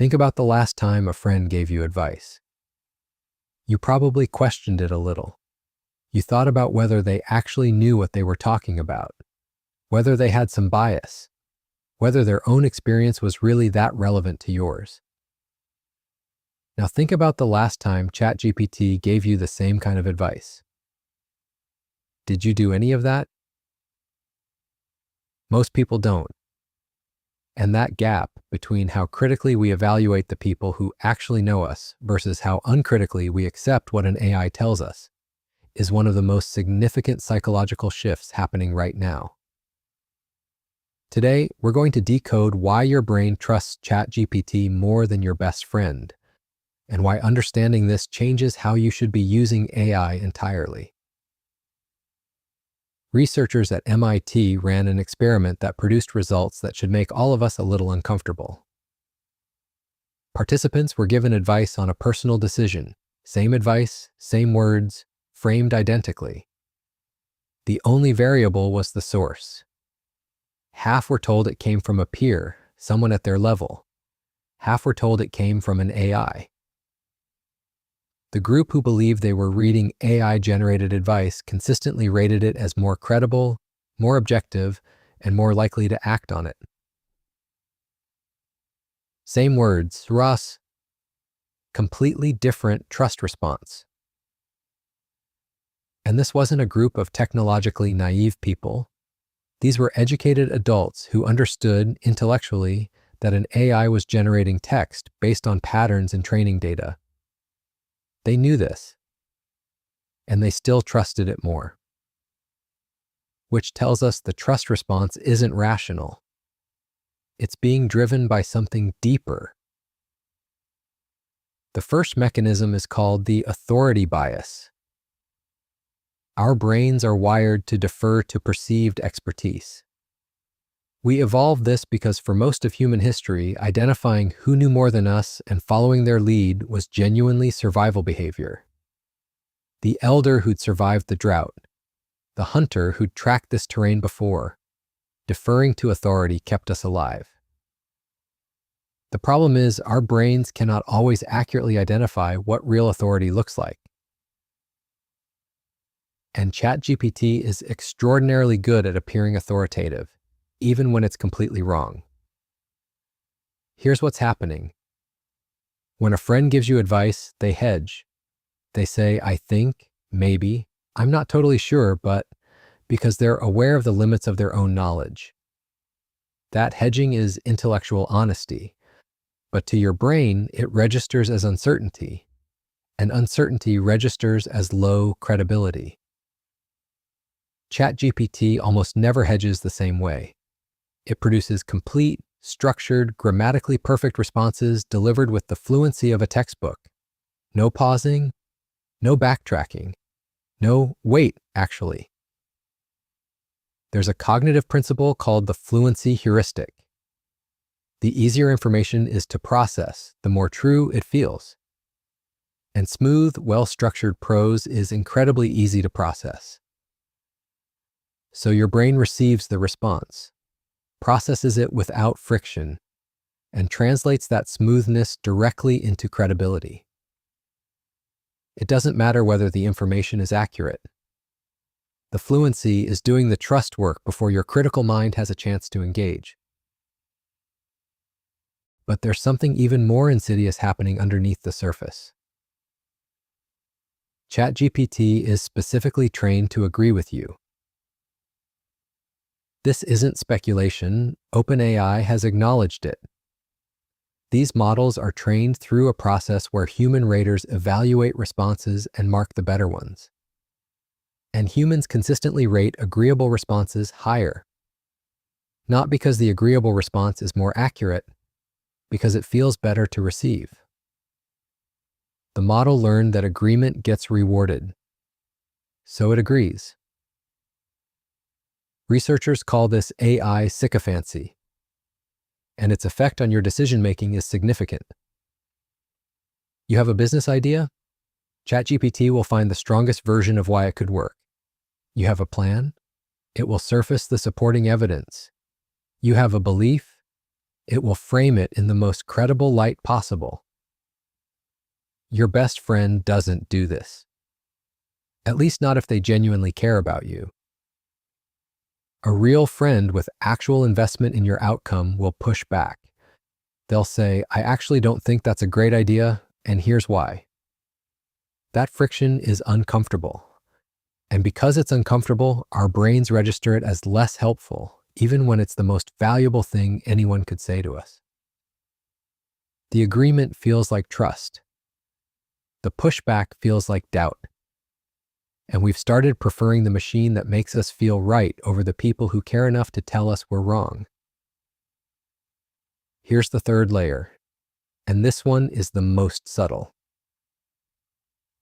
Think about the last time a friend gave you advice. You probably questioned it a little. You thought about whether they actually knew what they were talking about, whether they had some bias, whether their own experience was really that relevant to yours. Now think about the last time ChatGPT gave you the same kind of advice. Did you do any of that? Most people don't. And that gap between how critically we evaluate the people who actually know us versus how uncritically we accept what an AI tells us is one of the most significant psychological shifts happening right now. Today, we're going to decode why your brain trusts ChatGPT more than your best friend, and why understanding this changes how you should be using AI entirely. Researchers at MIT ran an experiment that produced results that should make all of us a little uncomfortable. Participants were given advice on a personal decision, same advice, same words, framed identically. The only variable was the source. Half were told it came from a peer, someone at their level. Half were told it came from an AI. The group who believed they were reading AI-generated advice consistently rated it as more credible, more objective, and more likely to act on it. Same words, Ross. Completely different trust response. And this wasn't a group of technologically naive people. These were educated adults who understood intellectually that an AI was generating text based on patterns and training data. They knew this, and they still trusted it more. Which tells us the trust response isn't rational. It's being driven by something deeper. The first mechanism is called the authority bias. Our brains are wired to defer to perceived expertise. We evolved this because for most of human history, identifying who knew more than us and following their lead was genuinely survival behavior. The elder who'd survived the drought, the hunter who'd tracked this terrain before, deferring to authority kept us alive. The problem is our brains cannot always accurately identify what real authority looks like. And ChatGPT is extraordinarily good at appearing authoritative, even when it's completely wrong. Here's what's happening. When a friend gives you advice, they hedge. They say, I think, maybe, I'm not totally sure, but because they're aware of the limits of their own knowledge. That hedging is intellectual honesty, but to your brain, it registers as uncertainty, and uncertainty registers as low credibility. ChatGPT almost never hedges the same way. It produces complete, structured, grammatically perfect responses delivered with the fluency of a textbook. No pausing, no backtracking, no, wait, actually. There's a cognitive principle called the fluency heuristic. The easier information is to process, the more true it feels. And smooth, well-structured prose is incredibly easy to process. So your brain receives the response, processes it without friction, and translates that smoothness directly into credibility. It doesn't matter whether the information is accurate. The fluency is doing the trust work before your critical mind has a chance to engage. But there's something even more insidious happening underneath the surface. ChatGPT is specifically trained to agree with you. This isn't speculation. OpenAI has acknowledged it. These models are trained through a process where human raters evaluate responses and mark the better ones. And humans consistently rate agreeable responses higher. Not because the agreeable response is more accurate, because it feels better to receive. The model learned that agreement gets rewarded, so it agrees. Researchers call this AI sycophancy, and its effect on your decision-making is significant. You have a business idea? ChatGPT will find the strongest version of why it could work. You have a plan? It will surface the supporting evidence. You have a belief? it will frame it in the most credible light possible. Your best friend doesn't do this. At least not if they genuinely care about you. A real friend with actual investment in your outcome will push back. They'll say, "I actually don't think that's a great idea, and here's why." That friction is uncomfortable. And because it's uncomfortable, our brains register it as less helpful, even when it's the most valuable thing anyone could say to us. The agreement feels like trust. The pushback feels like doubt. And we've started preferring the machine that makes us feel right over the people who care enough to tell us we're wrong. Here's the third layer, and this one is the most subtle.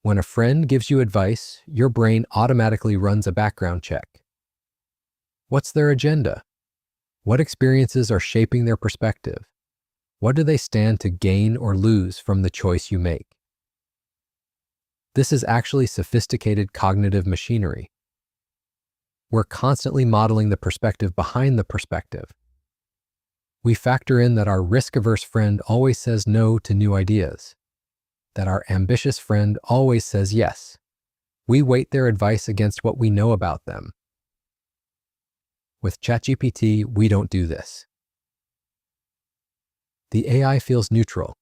When a friend gives you advice, your brain automatically runs a background check. What's their agenda? What experiences are shaping their perspective? What do they stand to gain or lose from the choice you make? This is actually sophisticated cognitive machinery. We're constantly modeling the perspective behind the perspective. We factor in that our risk-averse friend always says no to new ideas, that our ambitious friend always says yes. We weight their advice against what we know about them. With ChatGPT, we don't do this. The AI feels neutral.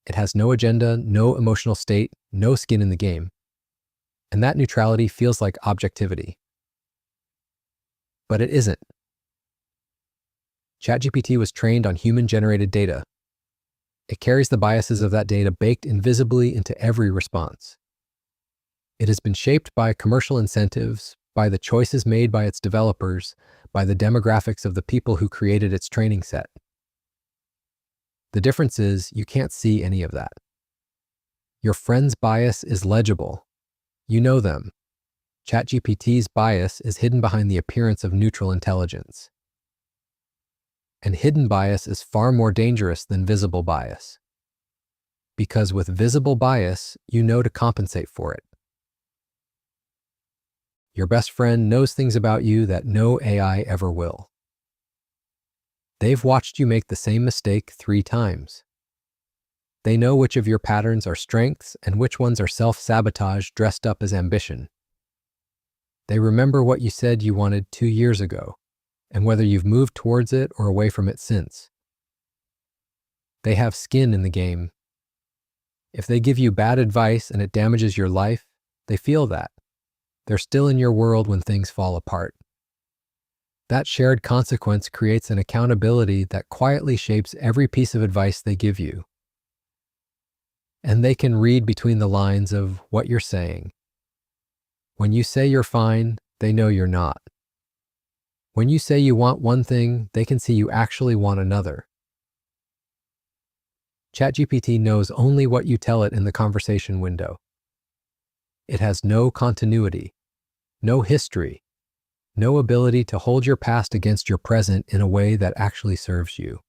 It has no agenda, no emotional state, no skin in the game. And that neutrality feels like objectivity. But it isn't. ChatGPT was trained on human-generated data. It carries the biases of that data baked invisibly into every response. It has been shaped by commercial incentives, by the choices made by its developers, by the demographics of the people who created its training set. The difference is you can't see any of that. Your friend's bias is legible. You know them. ChatGPT's bias is hidden behind the appearance of neutral intelligence. And hidden bias is far more dangerous than visible bias. Because with visible bias, you know to compensate for it. Your best friend knows things about you that no AI ever will. They've watched you make the same mistake 3 times. They know which of your patterns are strengths and which ones are self-sabotage dressed up as ambition. They remember what you said you wanted 2 years ago, and whether you've moved towards it or away from it since. They have skin in the game. If they give you bad advice and it damages your life, they feel that. They're still in your world when things fall apart. That shared consequence creates an accountability that quietly shapes every piece of advice they give you. And they can read between the lines of what you're saying. When you say you're fine, they know you're not. When you say you want one thing, they can see you actually want another. ChatGPT knows only what you tell it in the conversation window. It has no continuity, no history, no ability to hold your past against your present in a way that actually serves you.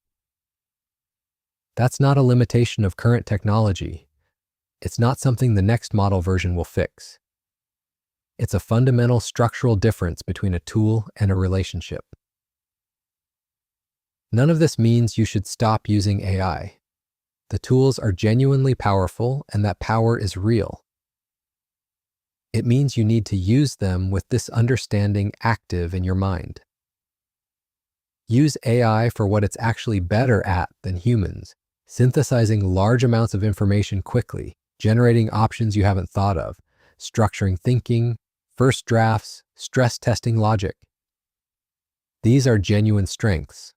That's not a limitation of current technology. It's not something the next model version will fix. It's a fundamental structural difference between a tool and a relationship. None of this means you should stop using AI. The tools are genuinely powerful, and that power is real. It means you need to use them with this understanding active in your mind. Use AI for what it's actually better at than humans, synthesizing large amounts of information quickly, generating options you haven't thought of, structuring thinking, first drafts, stress testing logic. These are genuine strengths.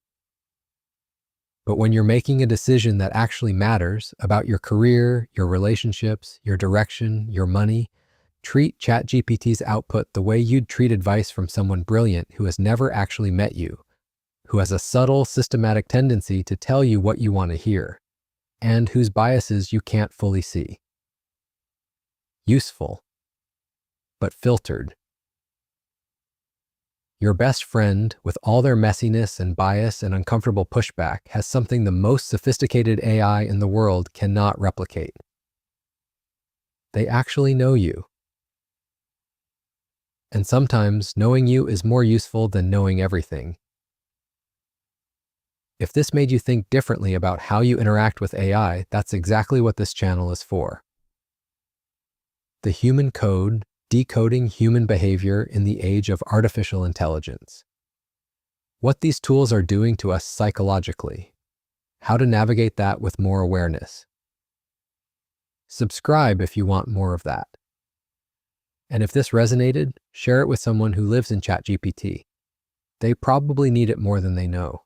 But when you're making a decision that actually matters about your career, your relationships, your direction, your money, treat ChatGPT's output the way you'd treat advice from someone brilliant who has never actually met you, who has a subtle, systematic tendency to tell you what you want to hear, and whose biases you can't fully see. Useful, but filtered. Your best friend, with all their messiness and bias and uncomfortable pushback, has something the most sophisticated AI in the world cannot replicate. They actually know you. And sometimes knowing you is more useful than knowing everything. If this made you think differently about how you interact with AI, that's exactly what this channel is for. The Human Code: Decoding Human Behavior in the Age of Artificial Intelligence. What these tools are doing to us psychologically. How to navigate that with more awareness. Subscribe if you want more of that. And if this resonated, share it with someone who lives in ChatGPT. They probably need it more than they know.